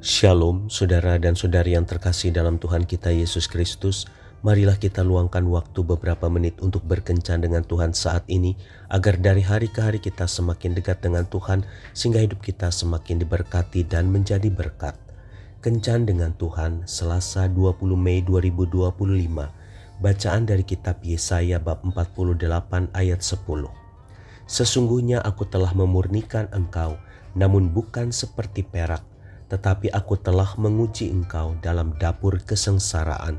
Shalom, saudara dan saudari yang terkasih dalam Tuhan kita Yesus Kristus. Marilah kita luangkan waktu beberapa menit untuk berkencan dengan Tuhan saat ini, agar dari hari ke hari kita semakin dekat dengan Tuhan, sehingga hidup kita semakin diberkati dan menjadi berkat. Kencan dengan Tuhan, Selasa 20 Mei 2025. Bacaan dari kitab Yesaya bab 48 ayat 10. Sesungguhnya aku telah memurnikan engkau, namun bukan seperti perak, tetapi aku telah menguji engkau dalam dapur kesengsaraan.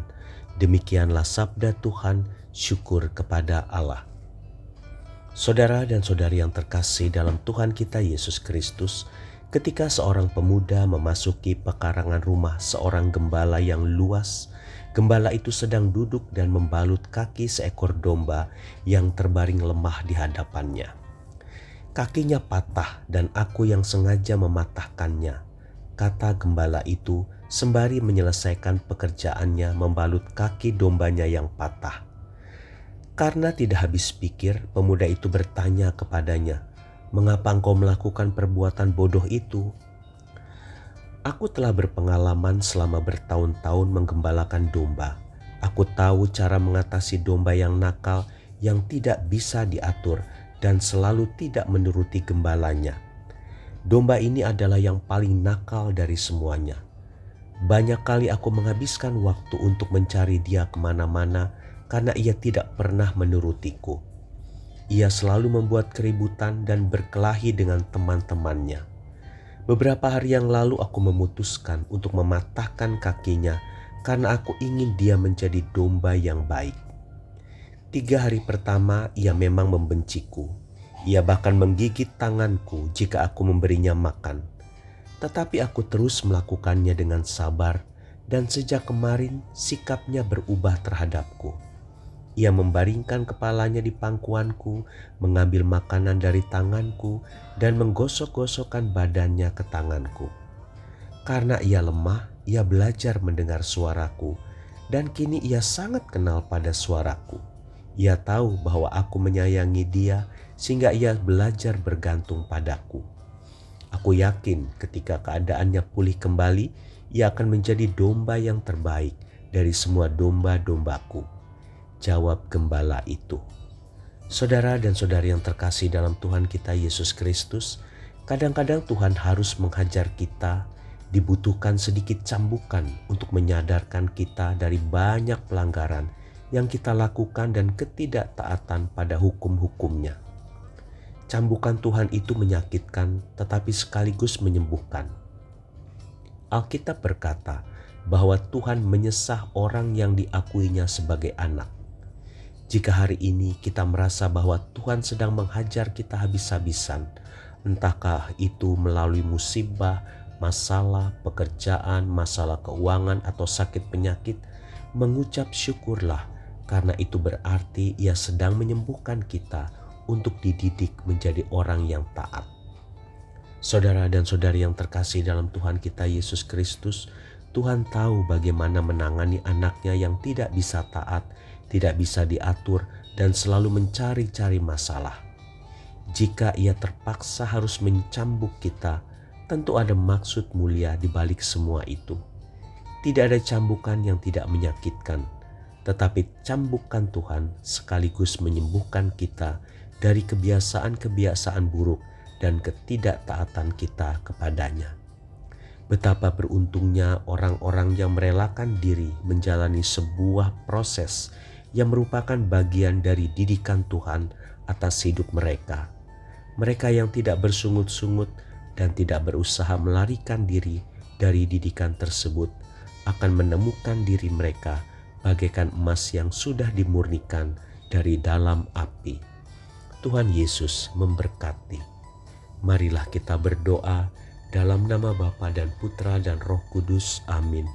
Demikianlah sabda Tuhan, syukur kepada Allah. Saudara dan saudari yang terkasih dalam Tuhan kita Yesus Kristus, ketika seorang pemuda memasuki pekarangan rumah seorang gembala yang luas, gembala itu sedang duduk dan membalut kaki seekor domba yang terbaring lemah di hadapannya. Kakinya patah dan aku yang sengaja mematahkannya, kata gembala itu sembari menyelesaikan pekerjaannya membalut kaki dombanya yang patah. Karena tidak habis pikir, pemuda itu bertanya kepadanya, "Mengapa engkau melakukan perbuatan bodoh itu?" "Aku telah berpengalaman selama bertahun-tahun menggembalakan domba. Aku tahu cara mengatasi domba yang nakal, yang tidak bisa diatur dan selalu tidak menuruti gembalanya. Domba ini adalah yang paling nakal dari semuanya. Banyak kali aku menghabiskan waktu untuk mencari dia kemana-mana karena ia tidak pernah menurutiku. Ia selalu membuat keributan dan berkelahi dengan teman-temannya. Beberapa hari yang lalu aku memutuskan untuk mematahkan kakinya karena aku ingin dia menjadi domba yang baik. 3 hari pertama ia memang membenciku. Ia bahkan menggigit tanganku jika aku memberinya makan. Tetapi aku terus melakukannya dengan sabar, dan sejak kemarin sikapnya berubah terhadapku. Ia membaringkan kepalanya di pangkuanku, mengambil makanan dari tanganku, dan menggosok-gosokkan badannya ke tanganku. Karena ia lemah, ia belajar mendengar suaraku, dan kini ia sangat kenal pada suaraku. Ia tahu bahwa aku menyayangi dia, sehingga ia belajar bergantung padaku. Aku yakin ketika keadaannya pulih kembali, ia akan menjadi domba yang terbaik dari semua domba-dombaku, jawab gembala itu. Saudara dan saudari yang terkasih dalam Tuhan kita Yesus Kristus, kadang-kadang Tuhan harus menghajar kita, dibutuhkan sedikit cambukan untuk menyadarkan kita dari banyak pelanggaran yang kita lakukan dan ketidaktaatan pada hukum-hukumnya. Cambukan Tuhan itu menyakitkan tetapi sekaligus menyembuhkan. Alkitab berkata bahwa Tuhan menyesah orang yang diakuinya sebagai anak. Jika hari ini kita merasa bahwa Tuhan sedang menghajar kita habis-habisan, entahkah itu melalui musibah, masalah, pekerjaan, masalah keuangan, atau sakit penyakit, mengucap syukurlah, karena itu berarti Ia sedang menyembuhkan kita untuk dididik menjadi orang yang taat. Saudara dan saudari yang terkasih dalam Tuhan kita Yesus Kristus, Tuhan tahu bagaimana menangani anaknya yang tidak bisa taat, tidak bisa diatur, dan selalu mencari-cari masalah. Jika Ia terpaksa harus mencambuk kita, tentu ada maksud mulia di balik semua itu. Tidak ada cambukan yang tidak menyakitkan, tetapi cambukan Tuhan sekaligus menyembuhkan kita dari kebiasaan-kebiasaan buruk dan ketidaktaatan kita kepadanya. Betapa beruntungnya orang-orang yang merelakan diri menjalani sebuah proses yang merupakan bagian dari didikan Tuhan atas hidup mereka. Mereka yang tidak bersungut-sungut dan tidak berusaha melarikan diri dari didikan tersebut akan menemukan diri mereka bagaikan emas yang sudah dimurnikan dari dalam api. Tuhan Yesus memberkati. Marilah kita berdoa dalam nama Bapa dan Putra dan Roh Kudus. Amin.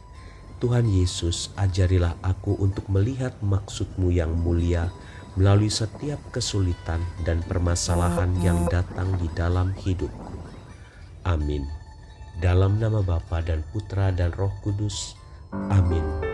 Tuhan Yesus, ajarilah aku untuk melihat maksud-Mu yang mulia melalui setiap kesulitan dan permasalahan yang datang di dalam hidupku. Amin. Dalam nama Bapa dan Putra dan Roh Kudus. Amin.